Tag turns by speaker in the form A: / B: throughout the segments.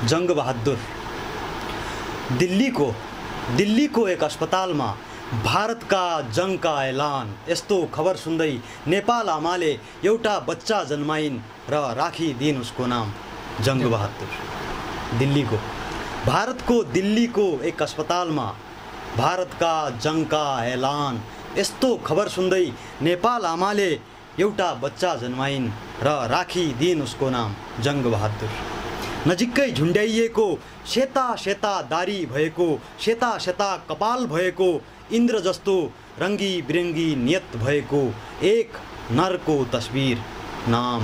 A: जंग बहादुर दिल्ली को एक अस्पताल में भारत का जंग का ऐलान। यस्तो खबर सुन्दै नेपाल आमाले एउटा बच्चा जन्माइन् र राखिदिइन् उसको नाम जंग बहादुर। भारत को दिल्ली को एक अस्पताल में भारत का जंग का ऐलान। यस्तो खबर सुन्दै नेपाल आमाले एउटा बच्चा जन्माइन् र राखिदिइन् उसको नाम जंग बहादुर। नजिकै झुन्ड्याइएको सेता सेता दारी भएको, सेता सेता कपाल भएको, इन्द्र जस्तो रंगी बिरंगी नियत भएको एक नर को तस्वीर, नाम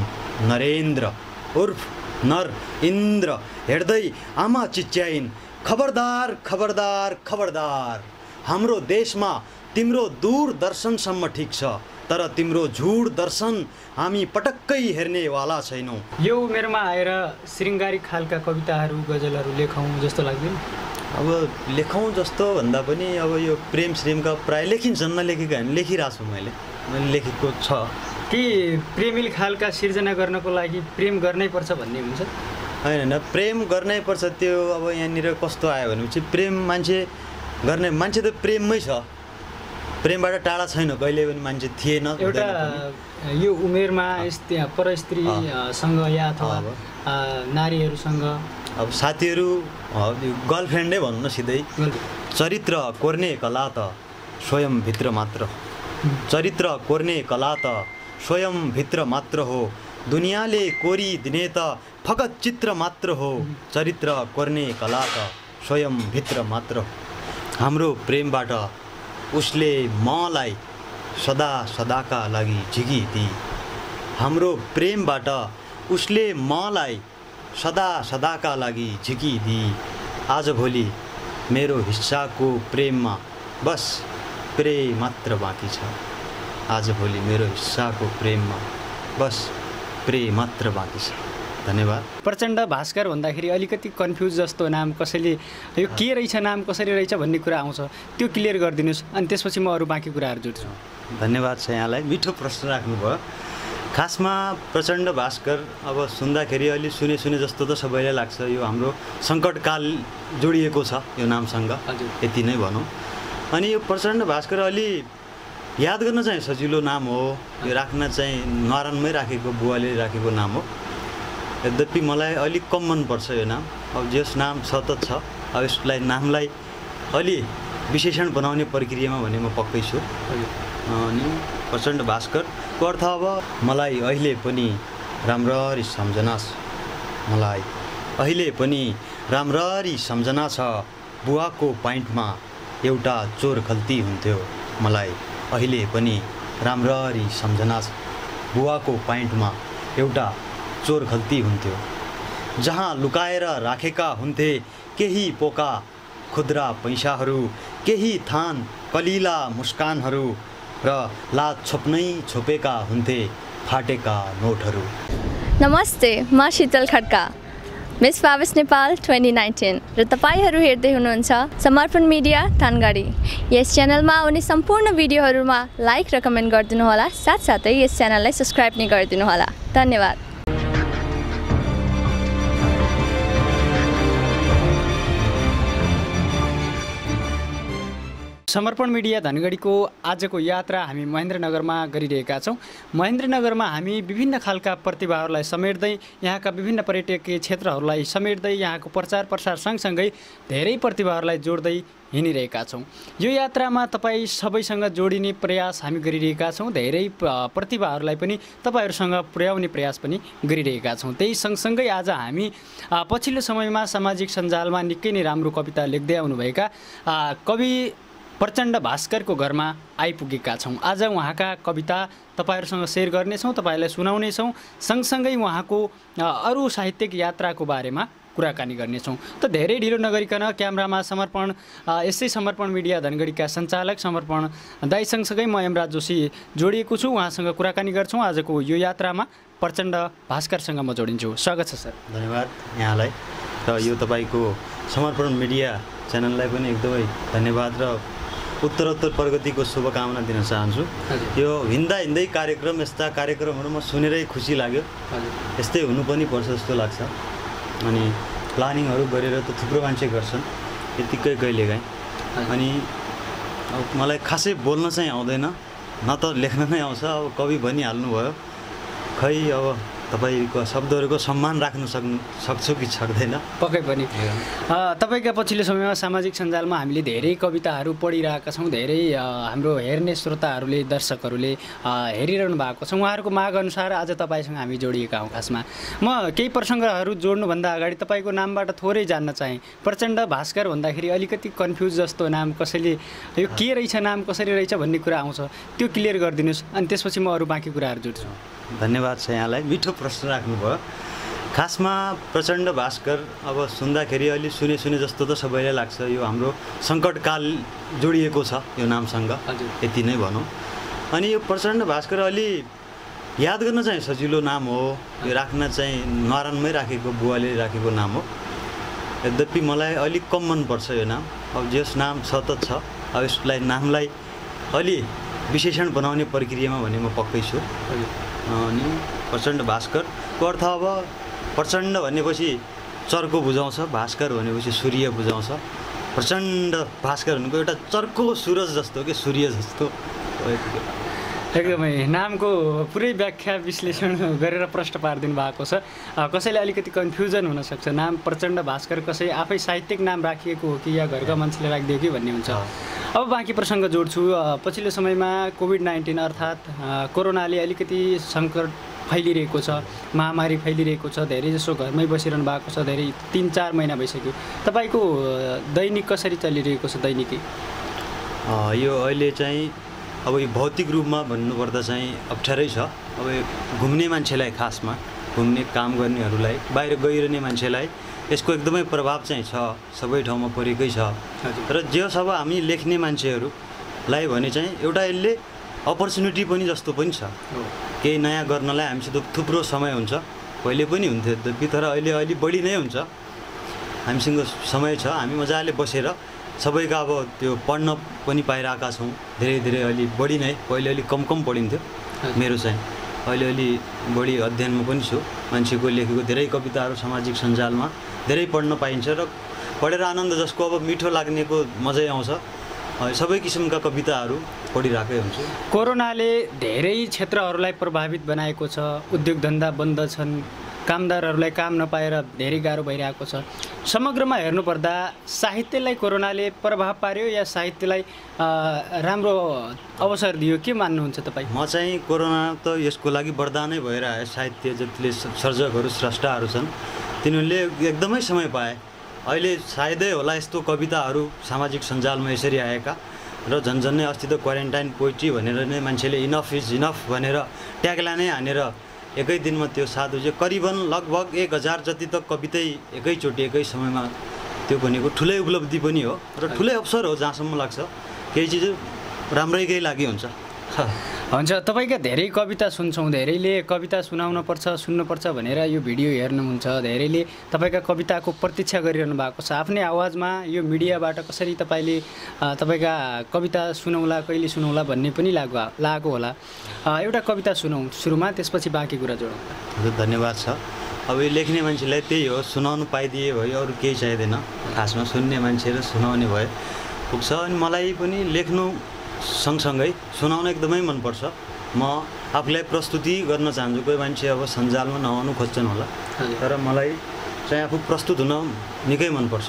A: नरेन्द्र उर्फ नर इन्द्र। हेर्दै आमा चिच्याइन्, खबरदार खबरदार खबरदार, हाम्रो देशमा तिम्रो दूरदर्शनसम्म ठिक छ, तर तिम्रो झुड दर्शन हामी पटक्कै हेर्नेवाला छैनौँ।
B: यो उमेरमा आएर श्रृङ्गारिक खालका कविताहरू गजलहरू लेखौँ जस्तो लाग्दैन?
A: अब लेखौँ जस्तो भन्दा पनि अब यो प्रेम श्रेमका प्राय लेखिन्छन्, नलेखेका होइन, लेखिरहेको छु। मैले लेखेको छ
B: कि प्रेमिल खालका सिर्जना गर्नको लागि प्रेम गर्नै पर्छ भन्ने हुन्छ?
A: होइन, प्रेम गर्नै पर्छ। त्यो अब यहाँनिर कस्तो आयो भनेपछि प्रेम मान्छे त प्रेममै छ, प्रेमबाट टाढा छैन, कहिले पनि मान्छे थिएन।
B: एउटा यो उमेरमा परस्त्रीसँग या अथवा नारीहरूसँग,
A: अब साथीहरू, गर्लफ्रेन्डै भन्नु न सिधै। चरित्र कोर्ने कला त स्वयं भित्र मात्र, चरित्र कोर्ने कला त स्वयं भित्र मात्र हो। दुनियाँले कोरिदिने त फकत चित्र मात्र हो। चरित्र कोर्ने कला त स्वयं भित्र मात्र। हाम्रो प्रेमबाट उसले मलाई सदा सदाका लागि झिकिदिए। हाम्रो प्रेमबाट उसले मलाई सदा सदाका लागि झिकिदिए। आजभोलि मेरो हिस्साको प्रेममा बस प्रेम मात्र बाँकी छ। आजभोलि मेरो हिस्साको प्रेममा बस प्रेम मात्र बाँकी छ। धन्यवाद।
B: प्रचण्ड भास्कर भन्दाखेरि अलिकति कन्फ्युज जस्तो नाम, कसैले यो के रहेछ नाम कसरी रहेछ भन्ने कुरा आउँछ, त्यो क्लियर गरिदिनुहोस्, अनि त्यसपछि म अरू बाँकी कुराहरू जोड्छु।
A: धन्यवाद छ यहाँलाई, मिठो प्रश्न राख्नुभयो। खासमा प्रचण्ड भास्कर अब सुन्दाखेरि अलि सुने जस्तो त सबैलाई लाग्छ। यो हाम्रो सङ्कटकाल जोडिएको छ यो नामसँग, यति नै भनौँ। अनि यो प्रचण्ड भास्कर अलि याद गर्न चाहिँ सजिलो नाम हो। यो राख्न चाहिँ नरानमै राखेको, बुवाले राखेको नाम हो। यद्यपि मलाई अलिक कम मनपर्छ यो नाम। अब जस नाम छ त छ, अब यसलाई नामलाई अलि विशेषण बनाउने प्रक्रियामा भने म पक्कै छु। अनि प्रचण्ड भास्करको अर्थ अब मलाई अहिले पनि राम्ररी सम्झना छ, मलाई अहिले पनि राम्ररी सम्झना छ। बुवाको पाइन्टमा एउटा चोर खल्ती हुन्थ्यो, मलाई अहिले पनि राम्ररी सम्झना छ। बुवाको पाइन्टमा एउटा चोर खल्ती हुन्थ्यो, जहाँ लुकाएर राखेका हुन्थे केही पोका खुद्रा पैसाहरू, केही थान कलिला मुस्कानहरू र लाज छोपेका हुन्थे फाटेका नोटहरू।
C: नमस्ते, म शीतल खड्का, मिस पावेस नेपाल 2019 र तपाईहरू हेर्दै हुनुहुन्छ समर्पण मिडिया थानगढी। यस च्यानलमा आउने सम्पूर्ण भिडियोहरूमा लाइक र कमेन्ट गरिदिनु होला, साथसाथै यस च्यानललाई सब्स्क्राइब नै गरिदिनु होला। धन्यवाद।
B: समर्पण मिडिया धनगढीको आजको यात्रा हामी महेन्द्रनगरमा गरिरहेका छौँ। महेन्द्रनगरमा हामी विभिन्न खालका प्रतिभाहरूलाई समेट्दै, यहाँका विभिन्न पर्यटकीय क्षेत्रहरूलाई समेट्दै, यहाँको प्रचार प्रसार सँगसँगै धेरै प्रतिभाहरूलाई जोड्दै हिँडिरहेका छौँ। यो यात्रामा तपाईँ सबैसँग जोडिने प्रयास हामी गरिरहेका छौँ। धेरै प्रतिभाहरूलाई पनि तपाईँहरूसँग पुर्याउने प्रयास पनि गरिरहेका छौँ। त्यही सँगसँगै आज हामी पछिल्लो समयमा सामाजिक सञ्जालमा निकै नै राम्रो कविता लेख्दै आउनुभएका कवि प्रचण्ड भास्करको घरमा आइपुगेका छौँ। आज उहाँका कविता तपाईँहरूसँग सेयर गर्नेछौँ, तपाईँहरूलाई सुनाउनेछौँ। सँगसँगै उहाँको अरू साहित्यिक यात्राको बारेमा कुराकानी गर्नेछौँ। त धेरै ढिलो नगरिकन क्यामेरामा यसै समर्पण मिडिया धनगढीका सञ्चालक समर्पण दाइ सँगसँगै म यमराज जोशी जोडिएको छु। उहाँसँग कुराकानी गर्छौँ। आजको यो यात्रामा प्रचण्ड भास्करसँग म जोडिन्छु। स्वागत छ सर।
A: धन्यवाद यहाँलाई र यो तपाईँको समर्पण मिडिया च्यानललाई पनि एकदमै धन्यवाद र उत्तरोत्तर प्रगतिको शुभकामना दिन चाहन्छु। यो हिँड्दै कार्यक्रम, यस्ता कार्यक्रमहरू म सुनेरै खुसी लाग्यो। यस्तै हुनु पनि पर्छ जस्तो लाग्छ। अनि प्लानिङहरू गरेर त थुप्रो मान्छे गर्छन् यतिकै कहिलेकाहीँ। अनि अब मलाई खासै बोल्न चाहिँ आउँदैन, न त लेख्न नै आउँछ। अब कवि भनिहाल्नुभयो, खै अब तपाईँको शब्दहरूको सम्मान राख्न सक्छु कि सक्दैन।
B: पक्कै पनि। तपाईँका पछिल्लो समयमा सामाजिक सञ्जालमा हामीले धेरै कविताहरू पढिरहेका छौँ, धेरै हाम्रो हेर्ने श्रोताहरूले दर्शकहरूले हेरिरहनु भएको छ। उहाँहरूको मागअनुसार आज तपाईँसँग हामी जोडिएका हौँ। खासमा म केही प्रसङ्गहरू जोड्नुभन्दा अगाडि तपाईँको नामबाट थोरै जान्न चाहेँ। प्रचण्ड भास्कर भन्दाखेरि अलिकति कन्फ्युज जस्तो नाम, कसैले यो के रहेछ नाम कसरी रहेछ भन्ने कुरा आउँछ, त्यो क्लियर गरिदिनुहोस् अनि त्यसपछि म अरू बाँकी कुराहरू जोड्छु।
A: धन्यवाद छ यहाँलाई, मिठो प्रश्न राख्नुभयो। खासमा प्रचण्ड भास्कर अब सुन्दाखेरि अलि सुने जस्तो त सबैलाई लाग्छ। यो हाम्रो सङ्कटकाल जोडिएको छ यो नामसँग, यति नै भनौँ। अनि यो प्रचण्ड भास्कर अलि याद गर्न चाहिँ सजिलो नाम हो। यो राख्न चाहिँ नारायणमै राखेको, बुवाले राखेको नाम हो। यद्यपि मलाई अलिक कम मनपर्छ यो नाम। अब जस नाम छ त छ, अब यसलाई नामलाई अलि विशेषण बनाउने प्रक्रियामा भने म पक्कै छु। अनि प्रचण्ड भास्करको अर्थ अब प्रचण्ड भनेपछि चर्को बुझाउँछ, भास्कर भनेपछि सूर्य बुझाउँछ। प्रचण्ड भास्कर भनेको एउटा चर्को सुरज जस्तो के सूर्य जस्तो।
B: एकदमै नामको पुरै व्याख्या विश्लेषण गरेर प्रश्न पारिदिनु भएको छ। कसैले अलिकति कन्फ्युजन हुनसक्छ, नाम प्रचण्ड भास्कर कसै आफै साहित्यिक नाम राखिएको हो कि या घरका मान्छेले राखिदियो कि भन्ने हुन्छ। अब बाँकी प्रसङ्ग जोड्छु। पछिल्लो समयमा कोभिड-19 अर्थात् कोरोनाले अलिकति सङ्कट फैलिरहेको छ, महामारी फैलिरहेको छ, धेरै जसो घरमै बसिरहनु भएको छ, धेरै 3-4 महिना भइसक्यो। तपाईँको दैनिक कसरी चलिरहेको छ? दैनिकी
A: यो अहिले चाहिँ अब यो भौतिक रूपमा भन्नुपर्दा चाहिँ अप्ठ्यारै छ। अब घुम्ने मान्छेलाई, खासमा घुम्ने काम गर्नेहरूलाई, बाहिर गइरहने मान्छेलाई यसको एकदमै प्रभाव चाहिँ छ, सबै ठाउँमा परेकै छ। र जस अब हामी लेख्ने मान्छेहरूलाई भने चाहिँ एउटा यसले अपर्च्युनिटी पनि जस्तो पनि छ। केही नयाँ गर्नलाई हामीसित थुप्रो समय हुन्छ, पहिले पनि हुन्थ्यो यद्यपि, तर अहिले अलि बढी नै हुन्छ। हामीसँग समय छ, हामी मजाले बसेर सबैका अब त्यो पढ्न पनि पाइरहेका छौँ। धेरै अलि बढी नै, पहिले अलि कम पढिन्थ्यो मेरो चाहिँ, अहिले अलि बढी अध्ययनमा पनि छु। मान्छेको लेखेको धेरै कविताहरू सामाजिक सञ्जालमा धेरै पढ्न पाइन्छ र पढेर आनन्द जसको अब मिठो लाग्नेको मजै आउँछ। सबै किसिमका कविताहरू पढिरहेकै हुन्छु।
B: कोरोनाले धेरै क्षेत्रहरूलाई प्रभावित बनाएको छ, उद्योग धन्दा बन्द छन्, कामदारहरूलाई काम नपाएर धेरै गाह्रो भइरहेको छ। समग्रमा हेर्नुपर्दा साहित्यलाई कोरोनाले प्रभाव पार्यो या साहित्यलाई राम्रो अवसर दियो, के मान्नुहुन्छ तपाईँ?
A: म चाहिँ कोरोना त यसको लागि वरदानै भएर आयो। साहित्य जतिले सर्जकहरू, स्रष्टाहरू छन् तिनीहरूले एकदमै समय पाए। अहिले सायदै होला यस्तो कविताहरू सामाजिक सञ्जालमा यसरी आएका, र झन्झनै अस्ति त क्वारेन्टाइन पोइट्री भनेर नै मान्छेले इनफ इज इनफ भनेर ट्यागलाइनै हानेर एकै दिनमा त्यो साधु चाहिँ करिबन लगभग 1000 जति त कवितै एकैचोटि एकै समयमा, त्यो भनेको ठुलै उपलब्धि पनि हो र ठुलै अवसर हो जहाँसम्म लाग्छ। केही चिज राम्रैकै लागि हुन्छ।
B: तपाईँका धेरै कविता सुन्छौँ, धेरैले कविता सुनाउनुपर्छ, सुन्नुपर्छ भनेर यो भिडियो हेर्नुहुन्छ, धेरैले तपाईँका कविताको प्रतीक्षा गरिरहनु भएको छ। आफ्नै आवाजमा यो मिडियाबाट कसरी तपाईँले तपाईँका कविता सुनौला, कहिले सुनौला भन्ने पनि लागेको होला। एउटा कविता सुनौँ सुरुमा, त्यसपछि बाँकी कुरा जोडौँ।
A: हजुर, धन्यवाद छ। अब यो लेख्ने मान्छेलाई त्यही हो, सुनाउनु पाइदिए भयो, अरू केही चाहिँदैन। खासमा सुन्ने मान्छे र सुनाउने भए पुग्छ। अनि मलाई पनि लेख्नु सँगसँगै सुनाउन एकदमै मनपर्छ। म आफूलाई प्रस्तुति गर्न चाहन्छु। कोही मान्छे अब सञ्जालमा नआउनु खोज्छन् होला, तर मलाई चाहिँ आफू प्रस्तुत हुन निकै मनपर्छ।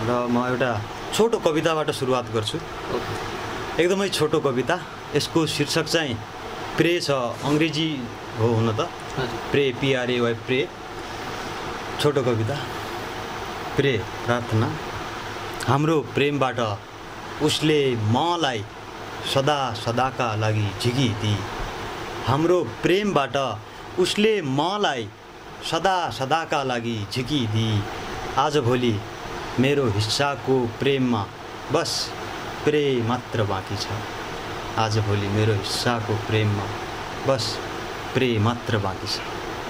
A: र म एउटा छोटो कविताबाट सुरुवात गर्छु। एकदमै छोटो कविता। यसको शीर्षक चाहिँ प्रे छ, अङ्ग्रेजी हो हुन त, प्रे, PRAY, प्रे। छोटो कविता। प्रे, प्रार्थना। हाम्रो प्रेमबाट उसले मलाई सदा सदाका लागि झिकिदी। हाम्रो प्रेमबाट उसले मलाई सदा सदाका लागि झिकिदी। आजभोलि मेरो हिस्साको प्रेममा बस प्रे मात्र बाँकी छ। आजभोलि मेरो हिस्साको प्रेममा बस प्रे मात्र बाँकी छ।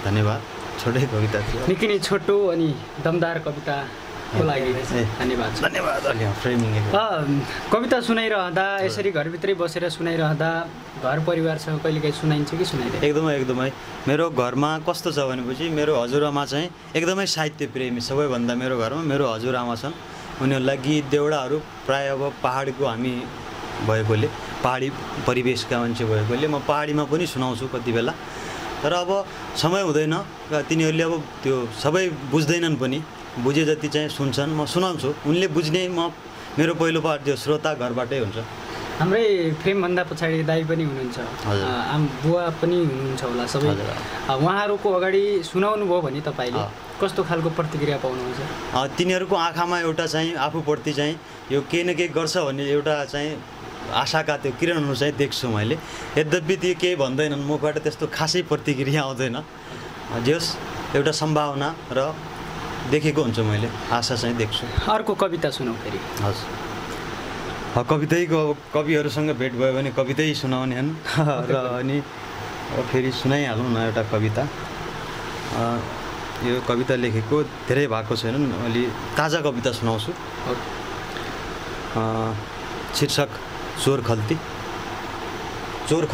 A: धन्यवाद। छोटै कविता थियो,
B: निकै नै छोटो अनि दमदार कविता को लागि धन्यवाद छ।
A: धन्यवाद। अलि फ्रेमिङ
B: कविता सुनाइरहँदा यसरी घरभित्रै बसेर सुनाइरहँदा घर परिवारसँग कहिलेकाहीँ सुनाइन्छ कि सुनाइँदैन?
A: एकदमै मेरो घरमा कस्तो छ भनेपछि मेरो हजुरआमा चाहिँ एकदमै साहित्य प्रेमी। सबैभन्दा मेरो घरमा मेरो हजुरआमा छन्। उनीहरूलाई गीत देउडाहरू प्रायः अब पहाडको हामी भएकोले, पहाडी परिवेशका मान्छे भएकोले म पहाडीमा पनि सुनाउँछु कति बेला। तर अब समय हुँदैन र तिनीहरूले अब त्यो सबै बुझ्दैनन् पनि, बुझे जति चाहिँ सुन्छन्, म सुनाउँछु। उनले बुझ्ने मेरो पहिलो पाठ त्यो श्रोता घरबाटै हुन्छ।
B: हाम्रै फ्रेमभन्दा पछाडि दाइ पनि हुनुहुन्छ, बुवा पनि हुनुहुन्छ होला सबै। उहाँहरूको अगाडि सुनाउनु भयो भने तपाईँले कस्तो खालको प्रतिक्रिया पाउनुहुन्छ?
A: तिनीहरूको आँखामा एउटा चाहिँ आफूप्रति चाहिँ यो केही न केही गर्छ भन्ने एउटा चाहिँ आशाका त्यो किरणहरू चाहिँ देख्छु मैले। यद्यपि त्यो केही भन्दैनन्, मुखबाट त्यस्तो खासै प्रतिक्रिया आउँदैन। जे होस् एउटा सम्भावना र देखेको हुन्छ मैले, आशा चाहिँ देख्छु।
B: अर्को कविता सुनाउँ फेरि।
A: हजुर, कवितैको कविहरूसँग भेट भयो भने कवितै सुनाउने हन् र अनि फेरि सुनाइहालौँ न एउटा कविता। यो कविता लेखेको धेरै भएको छैनन्, अलि ताजा कविता सुनाउँछु। शीर्षक चोर खल्ती। चोर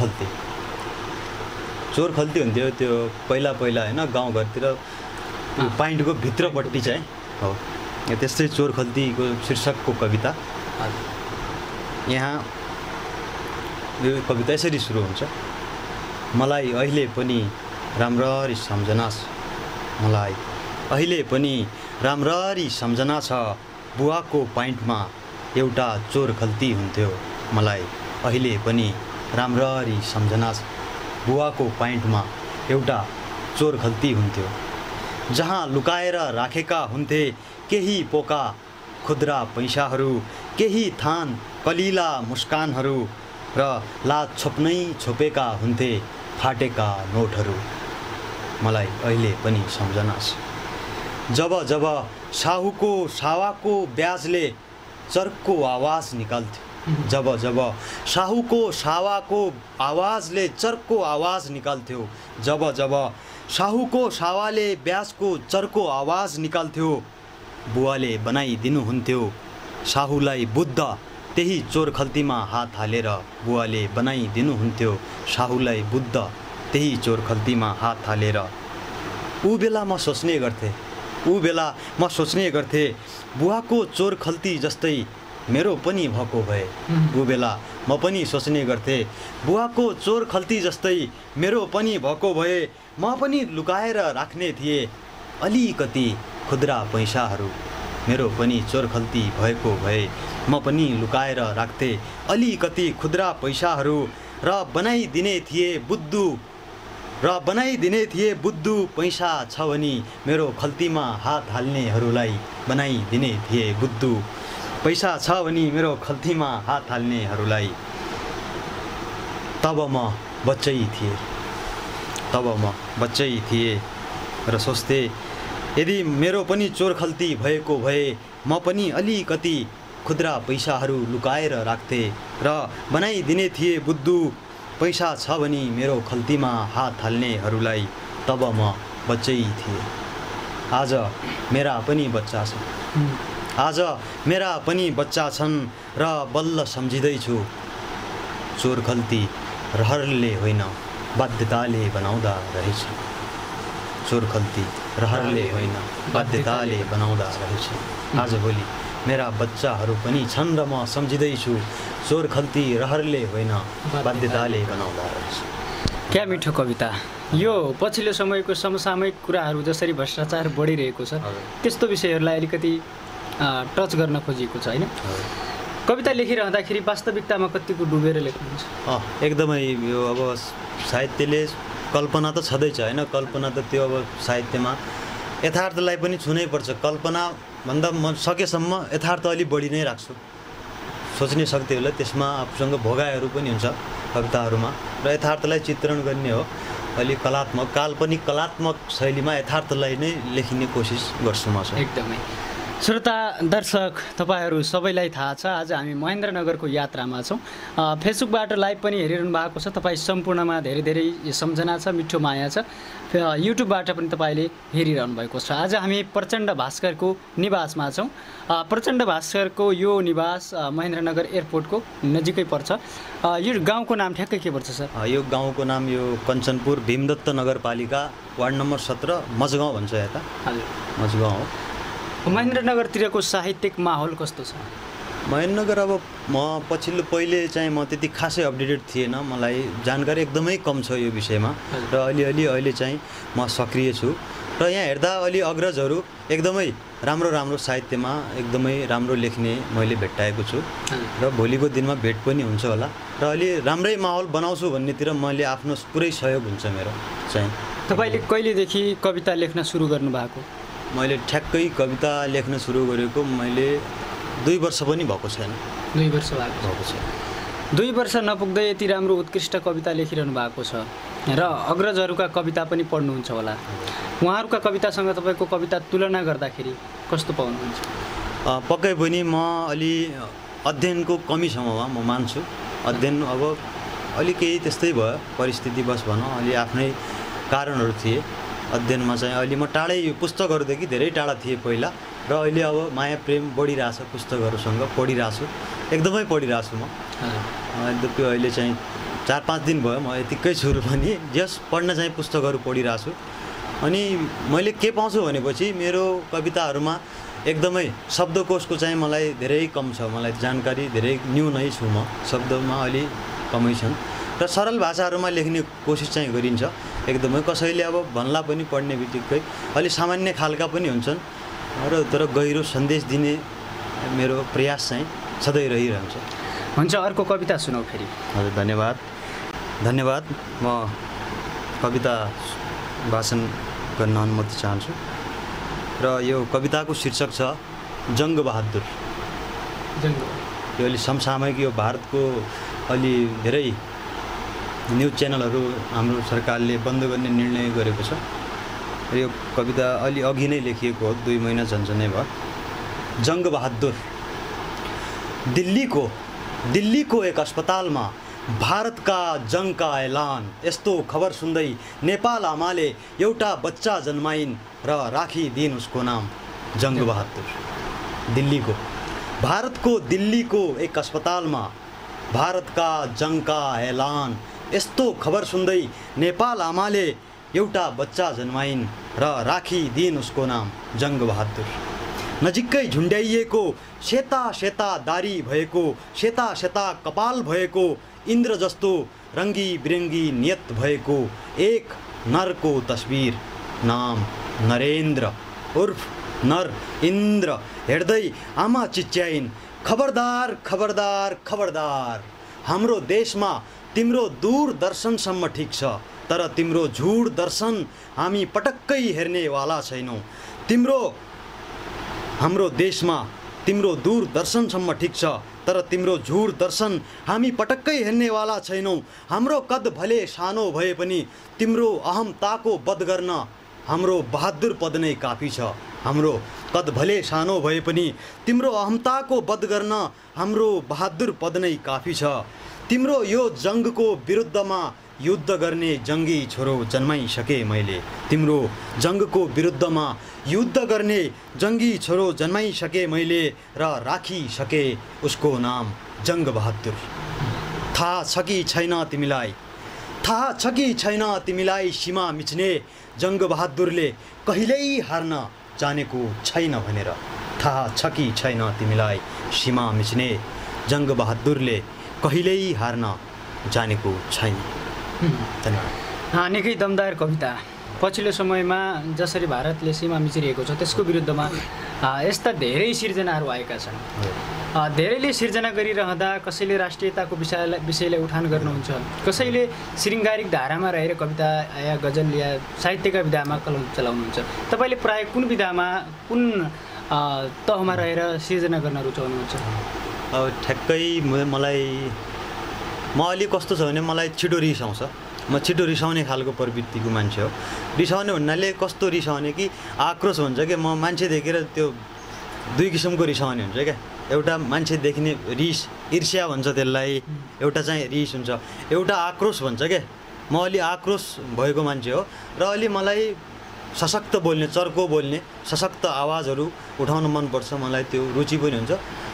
A: खल्ती हुन्थ्यो त्यो पहिला होइन गाउँघरतिर, पाइन्टको भित्रपट्टि चाहिँ हो। त्यस्तै चोर खल्तीको शीर्षकको कविता। यहाँ यो कविता यसरी सुरु हुन्छ। मलाई अहिले पनि राम्ररी सम्झना छ, मलाई अहिले पनि राम्ररी सम्झना छ, बुवाको पाइन्टमा एउटा चोर खल्ती हुन्थ्यो। मलाई अहिले पनि राम्ररी सम्झना छ, बुवाको पाइन्टमा एउटा चोर खल्ती हुन्थ्यो। जहाँ लुकाएर राखेका हुन्थे केही पोका खुद्रा पैसाहरू, केही थान कलिला मुस्कानहरू र लाज छोपेका हुन्थे फाटेका नोटहरू। मलाई अहिले पनि सम्झना छ। जब सावाको ब्याजले चर्को आवाज निकाल्थ्यो, जब सावाको आवाजले चर्को आवाज निकाल्थ्यो, जब सावाले ब्याजको चर्को आवाज निकाल्थ्यो, बुवाले बनाइदिनुहुन्थ्यो साहुलाई बुद्ध त्यही चोर खल्तीमा हात हालेर। बुवाले बनाइदिनुहुन्थ्यो साहुलाई बुद्ध त्यही चोर खल्तीमा हात हालेर। ऊ बेला म सोच्ने गर्थेँ बुवाको चोर खल्ती जस्तै मेरो पनि भएको भए। ऊ बेला म पनि सोच्ने गर्थेँ बुवाको चोर खल्ती जस्तै मेरो पनि भएको भए। म पनि लुकाएर राख्ने थिएँ अलिकति खुद्रा पैसाहरू, मेरो पनि चोर खल्ती भएको भए। म पनि लुकाएर राख्थेँ अलिकति खुद्रा पैसाहरू र बनाइदिने थिए बुद्धु पैसा छ भने मेरो खल्तीमा हात हाल्नेहरूलाई। बनाइदिने थिए बुद्धु पैसा छ भने मेरो खल्तीमा हात हाल्नेहरूलाई। तब म बच्चै थिएँ र सोच्थे यदि मेरो पनि चोर खल्ती भएको भए म पनि अलिकति खुद्रा पैसाहरू लुकाएर राख्थे र बनाइदिने थिए बुद्धु पैसा छ भने मेरो खल्तीमा हात हाल्नेहरूलाई। तब म बच्चै थिएँ। आज मेरा पनि बच्चा छन् र बल्ल सम्झिँदैछु चोर खल्ती रहरले होइन बाध्यताले बनाउँदा रहेछ। चोर खल्ती रहरले होइन बाध्यताले बनाउँदा रहेछ। आजभोलि मेरा बच्चाहरू पनि छन् र म सम्झिँदैछु चोर खल्ती रहरले होइन बाध्यताले बनाउँदा रहेछ।
B: क्या मिठो कविता। यो पछिल्लो समयको समसामयिक कुराहरू जसरी भ्रष्टाचार बढिरहेको छ त्यस्तो विषयहरूलाई अलिकति टच गर्न खोजिएको छ होइन? कविता लेखिरहँदाखेरि वास्तविकतामा कतिको डुबेर लेख्नुहुन्छ?
A: एकदमै। यो अब साहित्यले कल्पना त छँदैछ होइन, कल्पना त त्यो अब साहित्यमा यथार्थलाई पनि छुनैपर्छ। कल्पनाभन्दा म सकेसम्म यथार्थ अलिक बढी नै राख्छु। सोच्ने शक्ति होला त्यसमा, आफूसँग भोगाइहरू पनि हुन्छ कविताहरूमा र यथार्थलाई चित्रण गर्ने हो। अलिक काल्पनिक कलात्मक शैलीमा यथार्थलाई नै लेखिने कोसिस गर्छु म।
B: एकदमै। श्रोता दर्शक तपाईँहरू सबैलाई थाहा छ आज हामी महेन्द्रनगरको यात्रामा छौँ। फेसबुकबाट लाइभ पनि हेरिरहनु भएको छ, तपाईँ सम्पूर्णमा धेरै धेरै सम्झना छ, मिठो माया छ। युट्युबबाट पनि तपाईँले हेरिरहनु भएको छ। आज हामी प्रचण्ड भास्करको निवासमा छौँ। प्रचण्ड भास्करको यो निवास महेन्द्रनगर एयरपोर्टको नजिकै पर्छ। यो गाउँको नाम ठ्याक्कै के पर्छ सर?
A: यो गाउँको नाम यो कञ्चनपुर भीमदत्त नगरपालिका वार्ड नम्बर 17 मजगाउँ भन्छ। यता
B: हजुर
A: मजगाउँ हो।
B: महेन्द्रनगरतिरको साहित्यिक माहौल कस्तो छ?
A: महेन्द्रनगर अब म पहिले चाहिँ म त्यति खासै अपडेटेड थिएन, मलाई जानकारी एकदमै कम छ यो विषयमा र अहिले चाहिँ म सक्रिय छु र यहाँ हेर्दा अलि अग्रजहरू एकदमै राम्रो साहित्यमा एकदमै राम्रो लेख्ने मैले भेट्टाएको छु र भोलिको दिनमा भेट पनि हुन्छ होला र अलि राम्रै माहौल बनाउँछु भन्नेतिर मैले आफ्नो पुरै सहयोग हुन्छ मेरो चाहिँ।
B: तपाईँले कहिलेदेखि कविता लेख्न सुरु गर्नुभएको?
A: मैले ठ्याक्कै कविता लेख्न सुरु गरेको मैले 2 वर्ष पनि भएको छैन।
B: 2 वर्ष भएको
A: छ।
B: 2 वर्ष नपुग्दै यति राम्रो उत्कृष्ट कविता लेखिरहनु भएको छ र अग्रजहरूका कविता पनि पढ्नुहुन्छ होला। उहाँहरूका कवितासँग तपाईँको कविता तुलना गर्दाखेरि कस्तो पाउनुहुन्छ?
A: पक्कै पनि म अलि अध्ययनको कमी छ म मान्छु। अध्ययन अब अलि केही त्यस्तै भयो, परिस्थितिवश भनौँ, अलि आफ्नै कारणहरू थिए। अध्ययनमा चाहिँ अहिले म टाढै पुस्तकहरूदेखि धेरै टाढा थिएँ पहिला र अहिले अब माया प्रेम बढिरहेछ, पुस्तकहरूसँग पढिरहेछु, एकदमै पढिरहेछु म। यद्यपि अहिले चाहिँ 4-5 दिन भयो म यतिकै छु पनि जस पढ्न चाहिँ पुस्तकहरू पढिरहेछु। अनि मैले के पाउँछु भनेपछि मेरो कविताहरूमा एकदमै शब्दकोशको चाहिँ मलाई धेरै कम छ, मलाई जानकारी धेरै न्यूनै छु म, शब्दमा अलि कमै छन् र सरल भाषाहरूमा लेख्ने कोसिस चाहिँ गरिन्छ एकदमै। कसैले अब भन्ला पनि पढ्ने बित्तिकै अलि सामान्य खालका पनि हुन्छन् र तर गहिरो सन्देश दिने मेरो प्रयास चाहिँ सधैँ रहिरहन्छ।
B: हुन्छ, अर्को कविता सुनाऊ फेरि।
A: हजुर, धन्यवाद। म कविता वाचन गर्न अनुमति चाहन्छु र यो कविताको शीर्षक छ जङ्ग बहादुर। यो अलि समसामयिक, यो भारतको अलि धेरै न्युज च्यानलहरू हाम्रो सरकारले बन्द गर्ने निर्णय गरेको छ र यो कविता अलि अघि नै लेखिएको हो, 2 महिना झन्झनै भयो। जङ्ग बहादुर। दिल्लीको एक अस्पतालमा भारतका जङ्गका ऐलान, यस्तो खबर सुन्दै नेपाल आमाले एउटा बच्चा जन्माइन् र राखिदिइन् उसको नाम जङ्ग बहादुर। दिल्लीको एक अस्पतालमा भारतका जङ्गका ऐलान, यस्तो खबर सुन्दै नेपाल आमाले एउटा बच्चा जन्माइन् र राखिदिइन् उसको नाम जङ्ग बहादुर। नजिकै झुन्ड्याइएको, सेता दारी भएको, सेता कपाल भएको, इन्द्र जस्तो रङ्गी बिरङ्गी नियत भएको एक नरको तस्बिर, नाम नरेन्द्र उर्फ नर इन्द्र। हेर्दै आमा चिच्याइन्, खबरदार, हाम्रो देशमा तिम्रो दूरदर्शनसम्म ठिक छ, तर तिम्रो झुड दर्शन हामी पटक्कै हेर्नेवाला छैनौँ। हाम्रो देशमा तिम्रो दूरदर्शनसम्म ठिक छ, तर तिम्रो झुड दर्शन हामी पटक्कै हेर्नेवाला छैनौँ। हाम्रो कद भले सानो भए पनि तिम्रो अहमताको वध गर्न हाम्रो बहादुर पद नै काफी छ। हाम्रो कद भले सानो भए पनि तिम्रो अहमताको वध गर्न हाम्रो बहादुर पद नै काफी छ। तिम्रो यो जङ्गको विरुद्धमा युद्ध गर्ने जङ्गी छोरो जन्माइसके मैले। तिम्रो जङ्गको विरुद्धमा युद्ध गर्ने जङ्गी छोरो जन्माइसके मैले र राखिसके उसको नाम जङ्ग बहादुर। थाहा छ कि छैन तिमीलाई सीमा मिच्ने जङ्ग बहादुरले कहिल्यै हार्न जानेको छैन भनेर। थाहा छ कि छैन तिमीलाई सीमा मिच्ने जङ्ग बहादुरले कहिल्यै हार्न जानेको छैन।
B: धन्यवाद। निकै दमदार कविता। पछिल्लो समयमा जसरी भारतले सीमा मिचिरहेको छ त्यसको विरुद्धमा यस्ता धेरै सिर्जनाहरू आएका छन्। धेरैले सिर्जना गरिरहँदा कसैले राष्ट्रियताको विषयलाई उठान गर्नुहुन्छ, कसैले शृङ्गारिक धारामा रहेर कविता या गजल या साहित्यका विधामा कलम चलाउनुहुन्छ। तपाईँले प्राय कुन विधामा, कुन तहमा रहेर सिर्जना गर्न रुचाउनुहुन्छ?
A: ठ्याक्कै म अलिक कस्तो छ भने मलाई छिटो रिसाउँछ। म छिटो रिसाउने खालको प्रवृत्तिको मान्छे हो। रिसाउने भन्नाले कस्तो रिसाउने कि आक्रोश हुन्छ कि म मान्छे देखेर त्यो दुई किसिमको रिसाउने हुन्छ क्या। एउटा मान्छे देखिने रिस, ईर्ष्या भन्छ त्यसलाई, एउटा चाहिँ रिस हुन्छ, एउटा आक्रोश भन्छ क्या। म अलि आक्रोश भएको मान्छे हो र अलि मलाई सशक्त बोल्ने, चर्को बोल्ने, सशक्त आवाजहरू उठाउन मनपर्छ, मलाई त्यो रुचि पनि हुन्छ।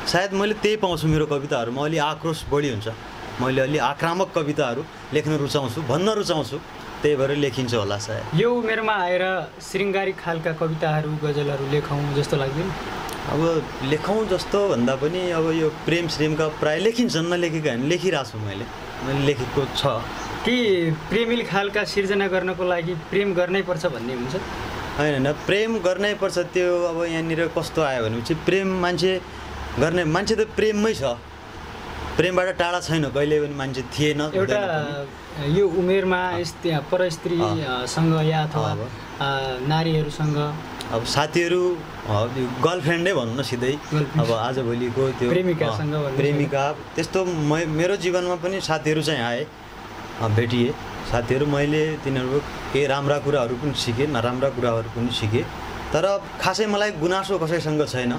A: सायद मैले त्यही पाउँछु मेरो कविताहरूमा, अलि आक्रोश बढी हुन्छ, मैले अलि आक्रामक कविताहरू लेख्न रुचाउँछु, भन्न रुचाउँछु, त्यही भएर लेखिन्छ होला सायद।
B: यो उमेरमा आएर शृङ्गारिक खालका कविताहरू, गजलहरू लेखौँ जस्तो लाग्दैन?
A: अब लेखौँ जस्तो भन्दा पनि अब यो प्रेम श्रेमका प्राय लेखिन्छन्, नलेखेका होइन, लेखिरहेको छु मैले लेखेको छ।
B: कि प्रेमिल खालका सिर्जना गर्नको लागि प्रेम गर्नै पर्छ भन्ने हुन्छ?
A: होइन, प्रेम गर्नै पर्छ त्यो अब यहाँनिर कस्तो आयो भनेपछि प्रेम गर्ने मान्छे त प्रेममै छ, प्रेमबाट टाढा छैन, कहिले पनि मान्छे थिएन।
B: एउटा यो उमेरमा परस्त्रीसँग या अथवा नारीहरूसँग
A: अब साथीहरू, गर्लफ्रेन्डै भन्नु न सिधै, अब आजभोलिको त्यो प्रेमिका त्यस्तो मेरो जीवनमा पनि साथीहरू चाहिँ आए, भेटिए साथीहरू। मैले तिनीहरू केही राम्रा कुराहरू पनि सिकेँ, नराम्रा कुराहरू पनि सिकेँ, तर खासै मलाई गुनासो कसैसँग छैन।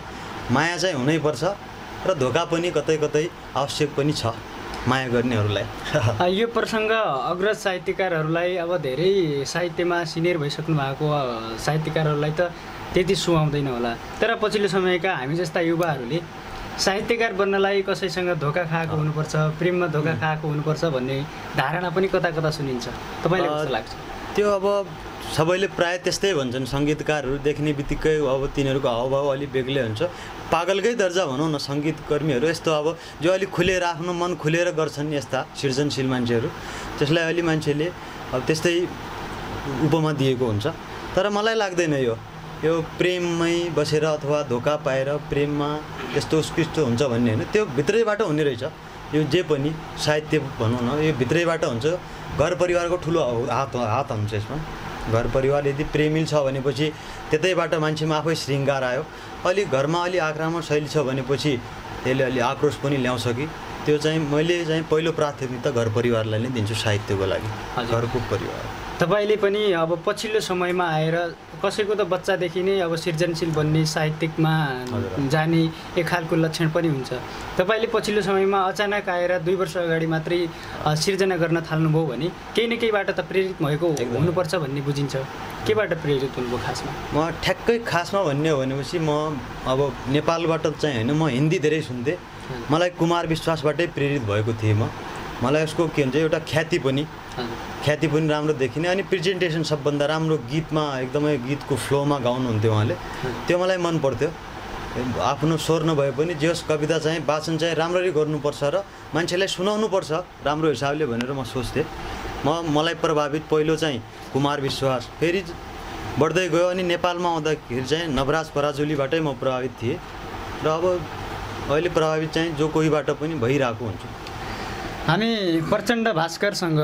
A: माया चाहिँ हुनैपर्छ र धोका पनि कतै कतै आवश्यक पनि छ माया गर्नेहरूलाई।
B: यो प्रसङ्ग अग्रज साहित्यकारहरूलाई, अब धेरै साहित्यमा सिनियर भइसक्नु भएको साहित्यकारहरूलाई त त्यति सुहाउँदैन होला, तर पछिल्लो समयका हामी जस्ता युवाहरूले साहित्यकार बन्नलाई कसैसँग धोका खाएको हुनुपर्छ, प्रेममा धोका खाएको हुनुपर्छ भन्ने धारणा पनि कता कता सुनिन्छ। तपाईँलाई कस्तो लाग्छ?
A: त्यो अब सबैले प्रायः त्यस्तै भन्छन्, सङ्गीतकारहरू देख्ने बित्तिकै अब तिनीहरूको हावभाव अलिक बेग्लै हुन्छ, पागलकै दर्जा भनौँ न सङ्गीतकर्मीहरू। यस्तो अब जो अलिक खुलेर आफ्नो मन खुलेर गर्छन् यस्ता सृजनशील मान्छेहरू, त्यसलाई अलि मान्छेले अब त्यस्तै उपमा दिएको हुन्छ। तर मलाई लाग्दैन यो प्रेममै बसेर अथवा धोका पाएर प्रेममा यस्तो उत्कृष्ट हुन्छ भन्ने होइन, त्यो भित्रैबाट हुने रहेछ। यो जे पनि साहित्य भनौँ न, यो भित्रैबाट हुन्छ। घर परिवारको ठुलो हात हुन्छ यसमा। घर परिवार यदि प्रेमिल छ भनेपछि त्यतैबाट मान्छेमा आफै श्रृङ्गार आयो। अलि घरमा अलि आक्रामक शैली छ भनेपछि त्यसले अलि आक्रोश पनि ल्याउँछ कि, त्यो चाहिँ मैले चाहिँ पहिलो प्राथमिकता घर परिवारलाई नै दिन्छु साहित्यको लागि, घरको परिवार।
B: तपाईँले पनि अब पछिल्लो समयमा आएर कसैको त बच्चादेखि नै अब सृजनशील बन्ने, साहित्यिकमा जाने एक खालको लक्षण पनि हुन्छ। तपाईँले पछिल्लो समयमा अचानक आएर 2 वर्ष अगाडि मात्रै सिर्जना गर्न थाल्नुभयो भने केही न केहीबाट त प्रेरित भएको हुनुपर्छ भन्ने बुझिन्छ। केबाट प्रेरित हुनुभयो खासमा?
A: म ठ्याक्कै खासमा भन्ने हो भनेपछि म अब नेपालबाट चाहिँ होइन, म हिन्दी धेरै सुन्थेँ। मलाई कुमार विश्वासबाटै प्रेरित भएको थिएँ म। मलाई उसको के हुन्छ एउटा ख्याति पनि राम्रो देखिने, अनि प्रेजेन्टेसन सबभन्दा राम्रो, गीतमा एकदमै गीतको फ्लोमा गाउनुहुन्थ्यो उहाँले, त्यो मलाई मन पर्थ्यो। आफ्नो स्वर नभए पनि जे होस् कविता चाहिँ वाचन चाहिँ राम्ररी गर्नुपर्छ र मान्छेलाई सुनाउनुपर्छ राम्रो हिसाबले भनेर म सोच्थेँ। मलाई प्रभावित पहिलो चाहिँ कुमार विश्वास, फेरि बढ्दै गयो अनि नेपालमा आउँदाखेरि चाहिँ नवराज पराजुलीबाटै म प्रभावित थिएँ र अब अहिले प्रभावित चाहिँ जो कोहीबाट पनि भइरहेको हुन्छ।
B: हामी प्रचण्ड भास्करसँग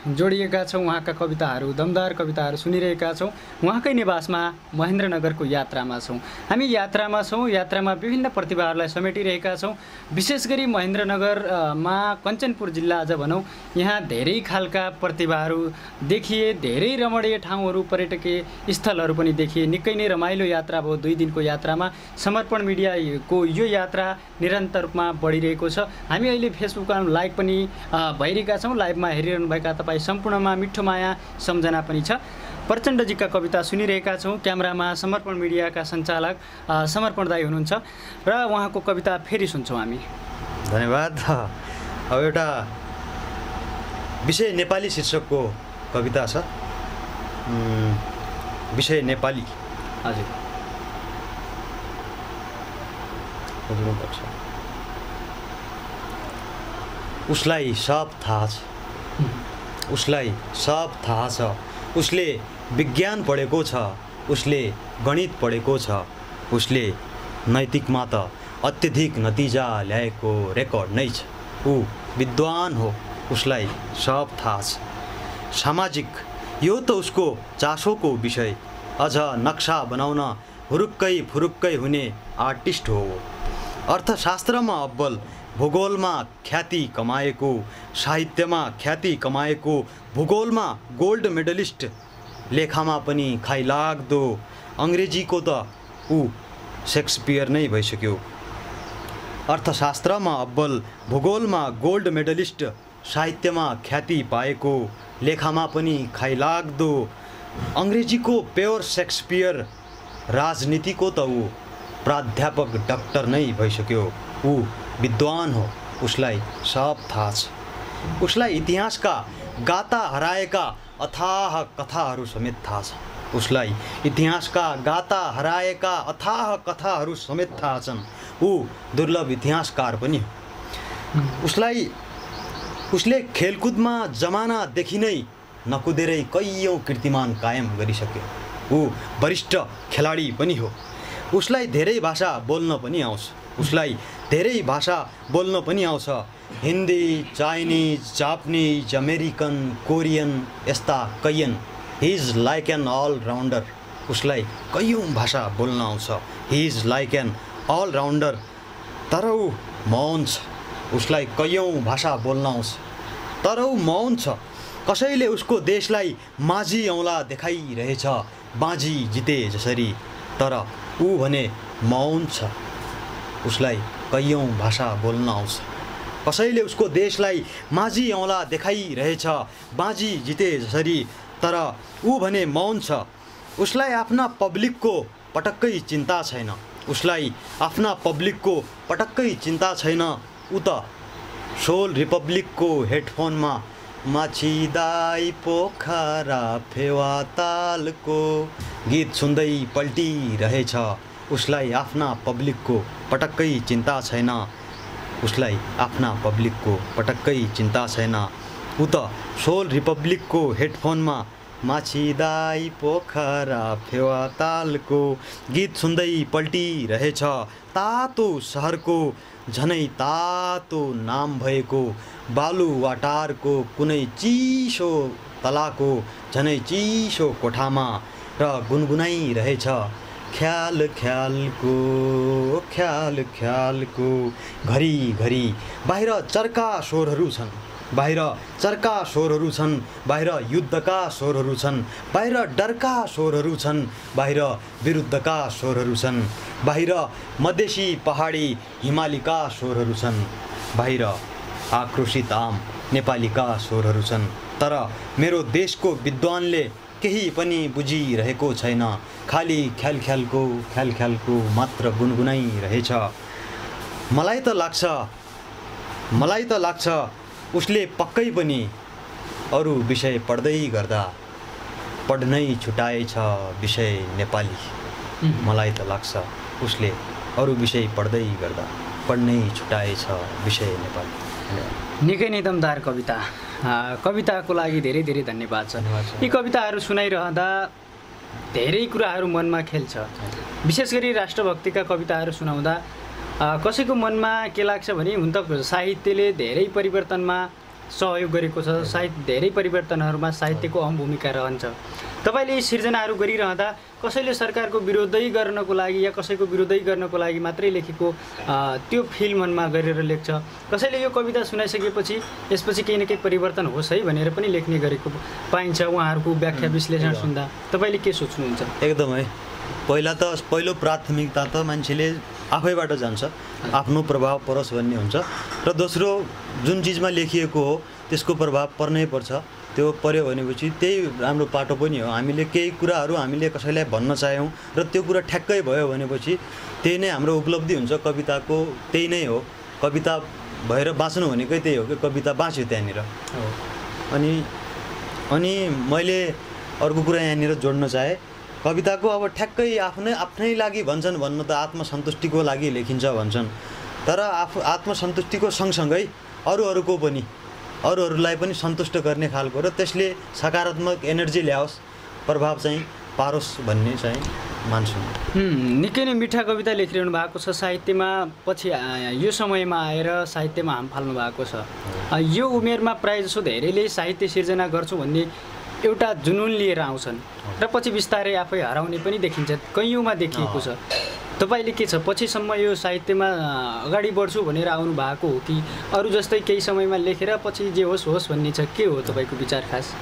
B: जोडिएका छौँ, उहाँका कविताहरू, दमदार कविताहरू सुनिरहेका छौँ। उहाँकै निवासमा महेन्द्रनगरको यात्रामा छौँ। हामी यात्रामा विभिन्न प्रतिभाहरूलाई समेटिरहेका छौँ। विशेष गरी महेन्द्रनगरमा कञ्चनपुर जिल्ला अझ भनौँ, यहाँ धेरै खालका प्रतिभाहरू देखिए, धेरै रमणीय ठाउँहरू, पर्यटकीय स्थलहरू पनि देखिए। निकै नै रमाइलो यात्रा भयो 2 दिनको यात्रामा। समर्पण मिडियाको यो यात्रा निरन्तर रूपमा बढिरहेको छ। हामी अहिले फेसबुकमा लाइभ पनि भइरहेका छौँ। लाइभमा हेरिरहनुभएका तपाईँ सम्पूर्णमा मिठो माया सम्झना पनि छ। प्रचण्डजीका कविता सुनिरहेका छौँ। क्यामेरामा समर्पण मिडियाका सञ्चालक समर्पण दाई हुनुहुन्छ र उहाँको कविता फेरि सुन्छौँ हामी।
A: धन्यवाद। अब एउटा विषय नेपाली शीर्षकको कविता छ। विषय नेपाली।
B: हजुर
A: बुझ्नुपर्छ। उसलाई सब थाहा छ, उसलाई सब थाहा छ, उसले विज्ञान पढेको छ, उसले गणित पढेको छ, उसले नैतिकमा त अत्यधिक नतिजा ल्याएको रेकर्ड नै छ। ऊ विद्वान हो, उसलाई सब थाहा छ। सामाजिक यो त उसको चासोको विषय, अझ नक्सा बनाउन हुरुक्कै हुने आर्टिस्ट हो। अर्थशास्त्रमा अब्बल, भूगोलमा ख्याति कमाएको, साहित्यमा ख्याति कमाएको, भूगोलमा गोल्ड मेडलिस्ट, लेखामा पनि खाइलाग्दो, अङ्ग्रेजीको त ऊ सेक्सपियर नै भइसक्यो। अर्थशास्त्रमा अब्बल, भूगोलमा गोल्ड मेडलिस्ट, साहित्यमा ख्याति पाएको, लेखामा पनि खाइलाग्दो अङ्ग्रेजीको प्योर सेक्सपियर, राजनीतिको त ऊ प्राध्यापक डाक्टर नै भइसक्यो। ऊ विद्वान हो, उसलाई सब थाहा छ। उसलाई इतिहासका गाता हराएका अथाह कथाहरू समेत थाहा छ। उसलाई इतिहासका गाता हराएका अथाह कथाहरू समेत थाहा छन्। ऊ दुर्लभ इतिहासकार पनि हो। उसले खेलकुदमा जमानादेखि नै नकुदेरै कैयौँ कीर्तिमान कायम गरिसक्यो। ऊ वरिष्ठ खेलाडी पनि हो। उसलाई धेरै भाषा बोल्न पनि आउँछ। Hindi, Chinese, Japanese, American, Korean, यस्ता कैयन। He is like an allrounder. उसलाई कैयौँ भाषा बोल्न आउँछ। He is like an allrounder. तर ऊ मौन छ। उसलाई कैयौँ भाषा बोल्न आउँछ, तर ऊ मौन छ। कसैले उसको देशलाई माझी औँला देखाइरहेछ, बाजी जिते जसरी, तर ऊ भने मौन छ। उसलाई कैयौँ भाषा बोल्न आउँछ। कसैले उसको देशलाई माझी औँला देखाइरहेछ, बाजी जिते जसरी, तर ऊ भने मौन छ। उसलाई आफ्ना पब्लिकको पटक्कै चिन्ता छैन। ऊ त सोल रिपब्लिकको हेडफोनमा माछिदाई पोखरा फेवातालको गीत सुन्दै पल्टिरहेछ। उसलाई आफ्ना पब्लिकको पटक्कै चिन्ता छैन। ऊ त सोल रिपब्लिकको हेडफोनमा माछिदाई पोखरा फेवातालको गीत सुन्दै पल्टिरहेछ। तातो सहरको झनै तातो नाम भएको बालुवाटारको कुनै चिसो तलाको झनै चिसो कोठामा र गुनगुनाइरहेछ। ख्याल ख्यालको घरिघरि बाहिर चर्का स्वरहरू छन्। बाहिर युद्धका स्वरहरू छन्। बाहिर डरका स्वरहरू छन्। बाहिर विरुद्धका स्वरहरू छन्। बाहिर मधेसी, पहाडी, हिमालीका स्वरहरू छन्। बाहिर आक्रोशित आम नेपालीका स्वरहरू छन्। तर मेरो देशको विद्वानले केही पनि बुझिरहेको छैन। खाली ख्यालको मात्र गुनगुनाइरहेछ। मलाई त लाग्छ उसले पक्कै पनि अरू विषय पढ्दै गर्दा पढ्नै छुटाएछ विषय नेपाली। मलाई त लाग्छ उसले अरू विषय पढ्दै गर्दा पढ्नै छुटाएछ विषय नेपाली।
B: निकै नै दमदार कविताको लागि धेरै धेरै धन्यवाद छ। यी कविताहरू सुनाइरहँदा धेरै कुराहरू मनमा खेल्छ। विशेष गरी राष्ट्रभक्तिका कविताहरू सुनाउँदा कसैको मनमा के लाग्छ भने हुन त साहित्यले धेरै परिवर्तनमा सहयोग गरेको छ। धेरै परिवर्तनहरूमा साहित्यको अहम भूमिका रहन्छ। तपाईँले यी सिर्जनाहरू गरिरहँदा कसैले सरकारको विरोधै गर्नको लागि या कसैको विरोधै गर्नको लागि मात्रै लेखेको त्यो फिल मनमा गरेर लेख्छ। कसैले यो कविता सुनाइसकेपछि यसपछि केही न केही परिवर्तन होस् है भनेर पनि लेख्ने गरेको पाइन्छ। उहाँहरूको व्याख्या विश्लेषण सुन्दा तपाईँले के सोच्नुहुन्छ?
A: एकदमै पहिलो प्राथमिकता त मान्छेले आफैबाट जान्छ, आफ्नो प्रभाव परोस् भन्ने हुन्छ। र दोस्रो, जुन चिजमा लेखिएको हो त्यसको प्रभाव पर्नै पर्छ। त्यो पर्यो भनेपछि त्यही राम्रो पाटो पनि हो। हामीले केही कुराहरू हामीले कसैलाई भन्न चाह्यौँ र त्यो कुरा ठ्याक्कै भयो भनेपछि त्यही नै हाम्रो उपलब्धि हुन्छ। कविताको त्यही नै हो। कविता भएर बाँच्नु भनेकै त्यही हो कि कविता बाँच्यो त्यहाँनिर। अनि मैले अर्को कुरा यहाँनिर जोड्न चाहेँ। कविताको अब ठ्याक्कै आफ्नै लागि भन्छन् भन्नु त आत्मसन्तुष्टिको लागि लेखिन्छ भन्छन्। तर आत्मसन्तुष्टिको सँगसँगै अरूहरूलाई पनि सन्तुष्ट गर्ने खालको र त्यसले सकारात्मक एनर्जी ल्याओस्, प्रभाव चाहिँ पारोस् भन्ने चाहिँ मान्छु।
B: निकै नै मिठा कविता लेखिरहनु भएको छ। साहित्यमा पछि यो समयमा आएर साहित्यमा हाम फाल्नु भएको छ। यो उमेरमा प्रायःजसो धेरैले साहित्य सिर्जना गर्छु भन्ने एउटा जुनुन लिएर आउँछन् र पछि बिस्तारै आफै हराउने पनि देखिन्छ। कैयौँमा देखिएको छ। तपाईँले के छ, पछिसम्म यो साहित्यमा अगाडि बढ्छु भनेर आउनु भएको हो कि अरू जस्तै केही समयमा लेखेर पछि जे होस् भन्ने छ? के हो तपाईँको विचार खास?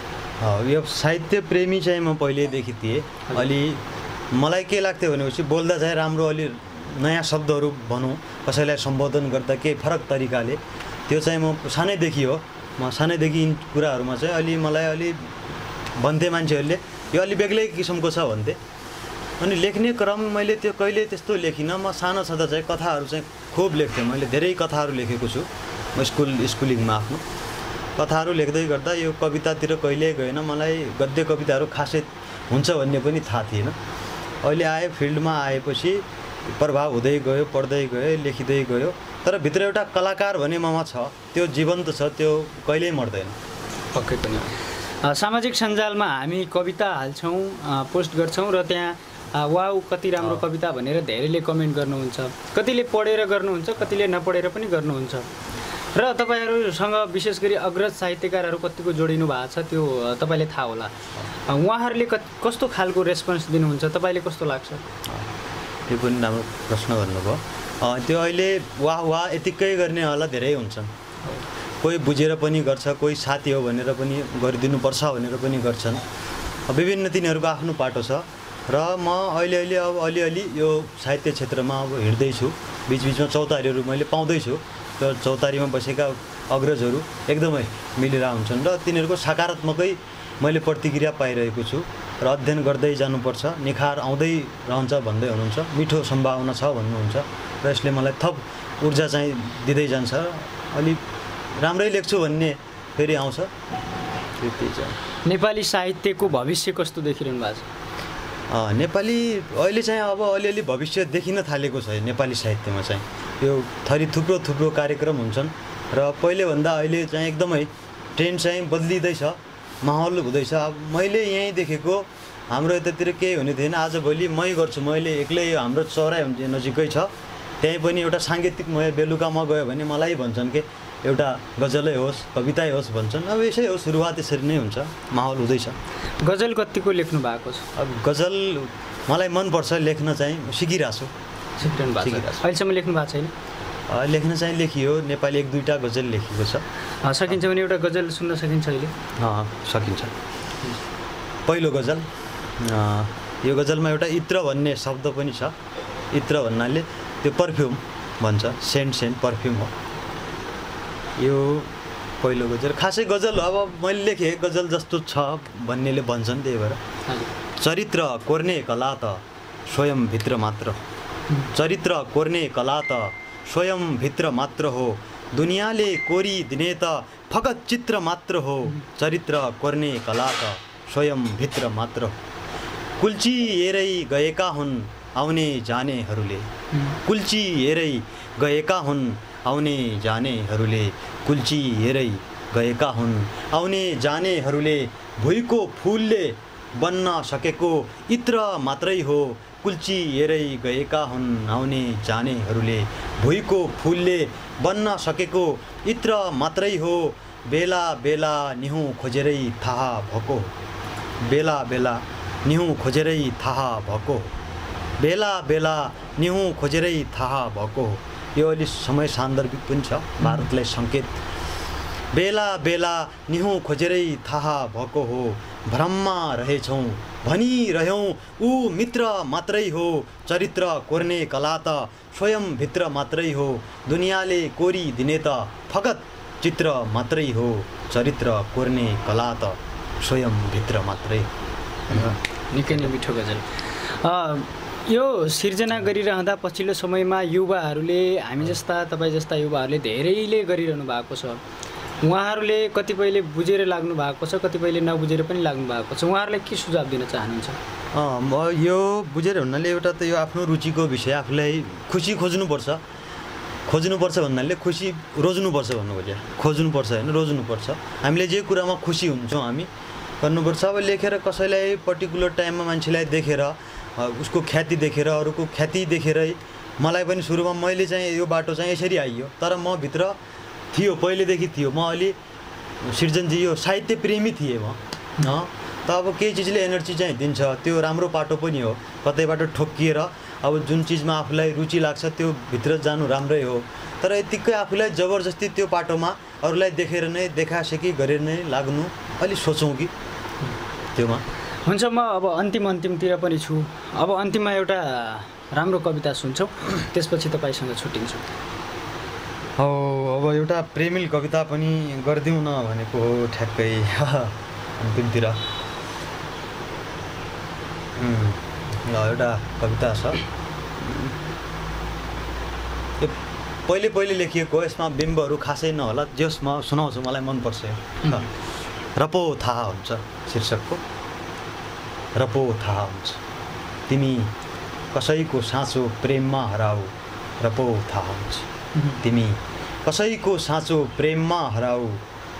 A: यो साहित्य प्रेमी चाहिँ म पहिल्यैदेखि थिएँ। अलि मलाई के लाग्थ्यो भनेपछि बोल्दा चाहिँ राम्रो अलि नयाँ शब्दहरू भनौँ कसैलाई सम्बोधन गर्दा केही फरक तरिकाले त्यो चाहिँ म सानैदेखि हो म सानैदेखि यी कुराहरूमा चाहिँ अलि मलाई अलि भन्थे मान्छेहरूले यो अलि बेग्लै किसिमको छ भन्थे अनि लेख्ने क्रम मैले त्यो कहिले त्यस्तो लेखिनँ म सानो छँदा चाहिँ कथाहरू चाहिँ खुब लेख्थेँ मैले धेरै कथाहरू लेखेको छु म स्कुलिङमा आफ्नो कथाहरू लेख्दै गर्दा यो कवितातिर कहिल्यै गएन मलाई गद्य कविताहरू खासै हुन्छ भन्ने पनि थाहा थिएन अहिले आए फिल्डमा आएपछि प्रभाव हुँदै गयो पढ्दै गयो लेखिँदै गयो तर भित्र एउटा कलाकार भन्ने ममा छ त्यो जीवन्त छ त्यो कहिल्यै मर्दैन
B: पक्कै पनि सामाजिक सञ्जालमा हामी कविता हाल्छौँ पोस्ट गर्छौँ र त्यहाँ वाउ कति राम्रो कविता भनेर धेरैले कमेन्ट गर्नुहुन्छ कतिले पढेर गर्नुहुन्छ कतिले नपढेर पनि गर्नुहुन्छ र तपाईहरुसँग विशेष गरी अग्रज साहित्यकारहरू कतिको जोडिनु भएको छ त्यो तपाईले थाहा होला उहाँहरूले कस्तो खालको रेस्पोन्स दिनुहुन्छ तपाईले कस्तो लाग्छ
A: त्यो पनि राम्रो प्रश्न गर्नुभयो त्यो अहिले वाह वाह यतिकै गर्ने होला धेरै हुन्छन् कोही बुझेर पनि गर्छ कोही साथी हो भनेर पनि गरिदिनु पर्छ भनेर पनि गर्छन् विभिन्न तिनीहरूको आफ्नो पाटो छ र म अहिले अब अलिअलि यो साहित्य क्षेत्रमा अब हिँड्दै छु बीचबीचमा चौतारीहरू मैले पाउँदै छु र चौतारीमा बसेका अग्रजहरू एकदमै मिलेर हुन्छन् र तिनीहरूको सकारात्मकै मैले प्रतिक्रिया पाइरहेको छु र अध्ययन गर्दै जानुपर्छ निखार आउँदै रहन्छ भन्दै हुनुहुन्छ मिठो सम्भावना छ भन्नुहुन्छ र यसले मलाई थप ऊर्जा चाहिँ दिँदै जान्छ अलि राम्रै लेख्छु भन्ने फेरि आउँछ त्यति छ
B: नेपाली साहित्यको भविष्य कस्तो देखिरहनु भएको छ
A: नेपाली अहिले चाहिँ अब अलिअलि भविष्य देखिन थालेको छ नेपाली साहित्यमा चाहिँ यो थरी थुप्रो कार्यक्रम हुन्छन् र पहिलेभन्दा अहिले चाहिँ एकदमै ट्रेन्ड चाहिँ बदलिँदैछ माहौल हुँदैछ अब मैले यहीँ देखेको हाम्रो यतातिर केही हुने थिएन आजभोलि मै गर्छु मैले एक्लै हाम्रो चौराइ नजिकै छ त्यहीँ पनि एउटा साङ्गीतिक म बेलुका म गयो भने मलाई भन्छन् कि एउटा गजलै होस् कवितै होस् भन्छन् अब यसै हो सुरुवात यसरी नै हुन्छ माहौल हुँदैछ
B: गजल कतिको लेख्नु भएको छ
A: अब गजल मलाई मनपर्छ लेख्न चाहिँ सिकिरहेको छु
B: अहिलेसम्म लेख्नु भएको छैन
A: लेख्न चाहिँ लेखियो नेपाली 1-2टा गजल लेखेको छ
B: सकिन्छ भने एउटा गजल सुन्न सकिन्छ अहिले
A: सकिन्छ पहिलो गजल यो गजलमा एउटा इत्र भन्ने शब्द पनि छ इत्र भन्नाले त्यो पर्फ्युम भन्छ सेन्ट पर्फ्युम हो यो पहिलो गजल खासै गजल अब मैले लेखेँ गजल जस्तो छ भन्नेले भन्छन् त्यही भएर चरित्र कोर्ने कला त स्वयं भित्र मात्र चरित्र कोर्ने कला त स्वयं भित्र मात्र हो दुनियाँले कोरी दिने त फकत चित्र मात्र हो चरित्र कोर्ने कला त स्वयं भित्र मात्र कुल्ची हेरै गएका हुन् आउने जानेहरूले कुल्ची हेरै गएका हुन् आउने जानेहरूले कुल्ची हेरै गएका हुन् आउने जानेहरूले भुइँको फुलले बन्न सकेको इत्र मात्रै हो कुल्ची हेरै गएका हुन् आउने जानेहरूले भुइँको फुलले बन्न सकेको इत्र मात्रै हो बेला बेला निहुँ खोजेरै थाहा भएको बेला बेला निहुँ खोजेरै थाहा भएको बेला बेला निहुँ खोजेरै थाहा भएको यो अलि समय सान्दर्भिक पनि छ भारतलाई सङ्केत बेला बेला निहुँ खोजेरै थाहा भएको हो भ्रममा रहेछौँ भनिरह्यौँ ऊ मित्र मात्रै हो चरित्र कोर्ने कला त स्वयं भित्र मात्रै हो दुनियाँले कोरी दिने त फकत चित्र मात्रै हो चरित्र कोर्ने कला त स्वयं भित्र मात्रै
B: निकै नै मिठो गजल यो सिर्जना गरिरहँदा पछिल्लो समयमा युवाहरूले हामी जस्ता तपाईँ जस्ता युवाहरूले धेरैले गरिरहनु भएको छ उहाँहरूले कतिपयले बुझेर लाग्नु भएको छ कतिपयले नबुझेर पनि लाग्नु भएको छ उहाँहरूलाई के सुझाव दिन चाहनुहुन्छ
A: म यो बुझेर हुनाले एउटा त यो आफ्नो रुचिको विषय आफूलाई खुसी खोज्नुपर्छ भन्नाले खुसी रोज्नुपर्छ भन्नु खोज्यो खोज्नुपर्छ होइन रोज्नुपर्छ हामीले जे कुरामा खुसी हुन्छौँ हामी गर्नुपर्छ अब लेखेर कसैलाई पर्टिकुलर टाइममा मान्छेलाई देखेर उसको ख्याति देखेर अरूको ख्याति देखेरै मलाई पनि सुरुमा मैले चाहिँ यो बाटो चाहिँ यसरी आइयो तर म भित्र थियो पहिलेदेखि थियो म अलि सृजनजी यो साहित्य प्रेमी थिएँ म त अब केही चिजले एनर्जी चाहिँ दिन्छ त्यो राम्रो पाटो पनि हो कतैबाट ठोक्किएर अब जुन चिजमा आफूलाई रुचि लाग्छ त्यो भित्र जानु राम्रै हो तर यतिकै आफूलाई जबरजस्ती त्यो पाटोमा अरूलाई देखेर नै देखासेकी गरेर नै लाग्नु अलि सोचौँ कि त्योमा
B: हुन्छ म अब अन्तिमतिर पनि छु अब अन्तिममा एउटा राम्रो कविता सुन्छौँ, त्यसपछि तपाईँसँग छुट्टिन्छौँ।
A: अब एउटा प्रेमिल कविता पनि गरिदिउँ न भनेको हो ठ्याक्कै अन्तिमतिर। एउटा कविता छ, यो पहिले लेखिएको, यसमा बिम्बहरू खासै नहोला, जस म सुनाउँछु, मलाई मनपर्छ। र पो थाहा हुन्छ शीर्षकको। र पो थाहा हुन्छ तिमी कसैको साँचो प्रेममा हराऊ, र पो थाहा हुन्छ तिमी कसैको साँचो प्रेममा हराऊ,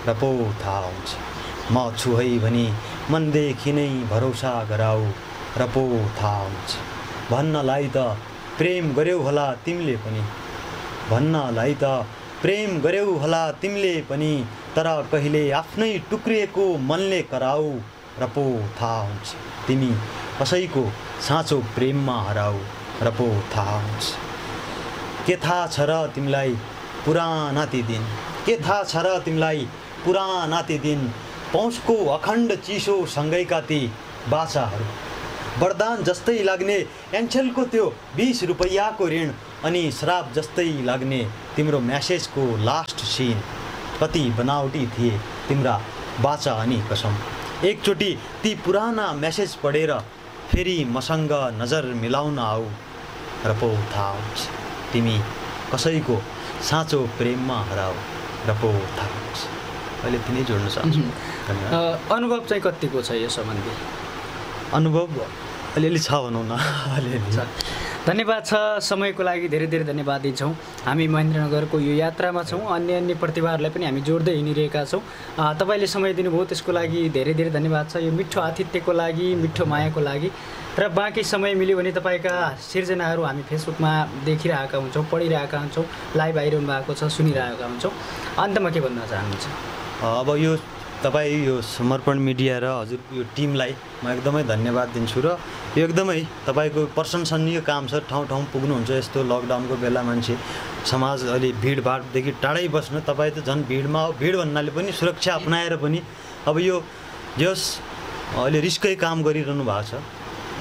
A: र पो थाहा हुन्छ म छु है भनी मनदेखि नै भरोसा गराऊ, र पो थाहा हुन्छ भन्नलाई त प्रेम गर्यौ होला तिमीले पनि, भन्नलाई त प्रेम गर्यौ होला तिमीले पनि, तर कहिले आफ्नै टुक्रिएको मनले कराऊ, र पो थाहा हुन्छ तिमी कसैको साँचो प्रेममा हराऊ, र पो थाहा हुन्छ। के थाहा छ र तिमीलाई पुराना ती दिन, के थाहा छ र तिमीलाई पुराना ती दिन, पहुँचको अखण्ड चिसो सँगैका ती बाचाहरू, वरदान जस्तै लाग्ने एन्सेलको त्यो 20 रुपैयाँको ऋण, अनि श्राप जस्तै लाग्ने तिम्रो म्यासेजको लास्ट सिन। कति बनावटी थिए तिम्रा बाचा अनि कसम, एकचोटि ती पुराना म्यासेज पढेर फेरि मसँग नजर मिलाउन आऊ, र पो थाहा हुन्छ तिमी कसैको साँचो प्रेममा हराऊ, र पो थाहा हुन्छ। अहिले तिनै जोड्न चाहन्छु।
B: अनुभव चाहिँ कतिको छ यो सम्बन्धी?
A: अनुभव अलिअलि छ भनौँ न, अलिअलि छ।
B: धन्यवाद छ, समयको लागि धेरै धेरै धन्यवाद दिन्छौँ। हामी महेन्द्रनगरको यो यात्रामा छौँ, अन्य प्रतिभाहरूलाई पनि हामी जोड्दै हिँडिरहेका छौँ। तपाईँले समय दिनुभयो त्यसको लागि धेरै धेरै धन्यवाद छ। यो मिठो आतिथ्यको लागि, मिठो मायाको लागि, र बाँकी समय मिल्यो भने तपाईँका सिर्जनाहरू हामी फेसबुकमा देखिरहेका हुन्छौँ, पढिरहेका हुन्छौँ, लाइभ आइरहनु भएको छ, सुनिरहेका हुन्छौँ। अन्तमा के भन्न चाहनुहुन्छ?
A: अब यो तपाईँ यो समर्पण मिडिया र हजुर यो टिमलाई म एकदमै धन्यवाद दिन्छु, र यो एकदमै तपाईँको प्रशंसनीय काम छ। ठाउँ ठाउँ पुग्नुहुन्छ, यस्तो लकडाउनको बेला मान्छे समाज अलि भिडभाडदेखि टाढै बस्नु, तपाईँ त झन् भिडमा हो। भिड भन्नाले पनि सुरक्षा अपनाएर पनि अब यो जस अहिले रिस्कै काम गरिरहनु भएको छ,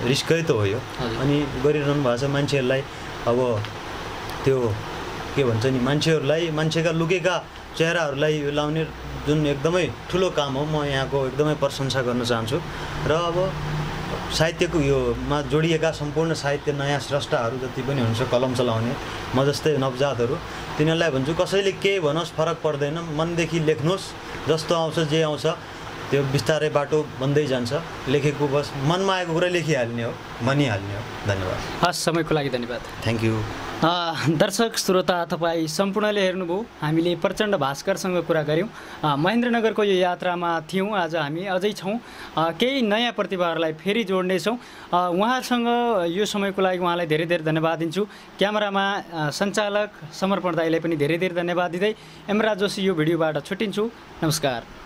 A: रिस्कै त हो यो, अनि गरिरहनु भएको छ। मान्छेहरूलाई अब त्यो के भन्छ नि, मान्छेका लुकेका चेहराहरूलाई लाउने जुन एकदमै ठुलो काम हो, म यहाँको एकदमै प्रशंसा गर्न चाहन्छु। र अब साहित्यको योमा जोडिएका सम्पूर्ण साहित्य नयाँ स्रष्टाहरू जति पनि हुनुहुन्छ, कलम चलाउने म जस्तै नवजातहरू, तिनीहरूलाई भन्छु कसैले के भनोस् फरक पर्दैन, मनदेखि लेख्नुहोस्, जस्तो आउँछ जे आउँछ त्यो बिस्तारै बाटो बन्दै जान्छ। लेखेको बस मनमा आएको कुरा लेखिहाल्ने हो, भनिहाल्ने हो। धन्यवाद।
B: हस्, समयको लागि धन्यवाद।
A: Thank you.
B: दर्शक श्रोता तपाईँ सम्पूर्णले हेर्नुभयो, हामीले प्रचण्ड भास्करसँग कुरा गऱ्यौँ। महेन्द्रनगरको यो यात्रामा थियौँ, आज हामी अझै छौँ। केही नयाँ प्रतिभाहरूलाई फेरि जोड्नेछौँ। उहाँसँग यो समयको लागि उहाँलाई धेरै धेरै धन्यवाद दिन्छु। क्यामेरामा सञ्चालक समर्पण दाईलाई पनि धेरै धेरै धन्यवाद दिँदै एमराज जोशी यो भिडियोबाट छुट्टिन्छु। नमस्कार।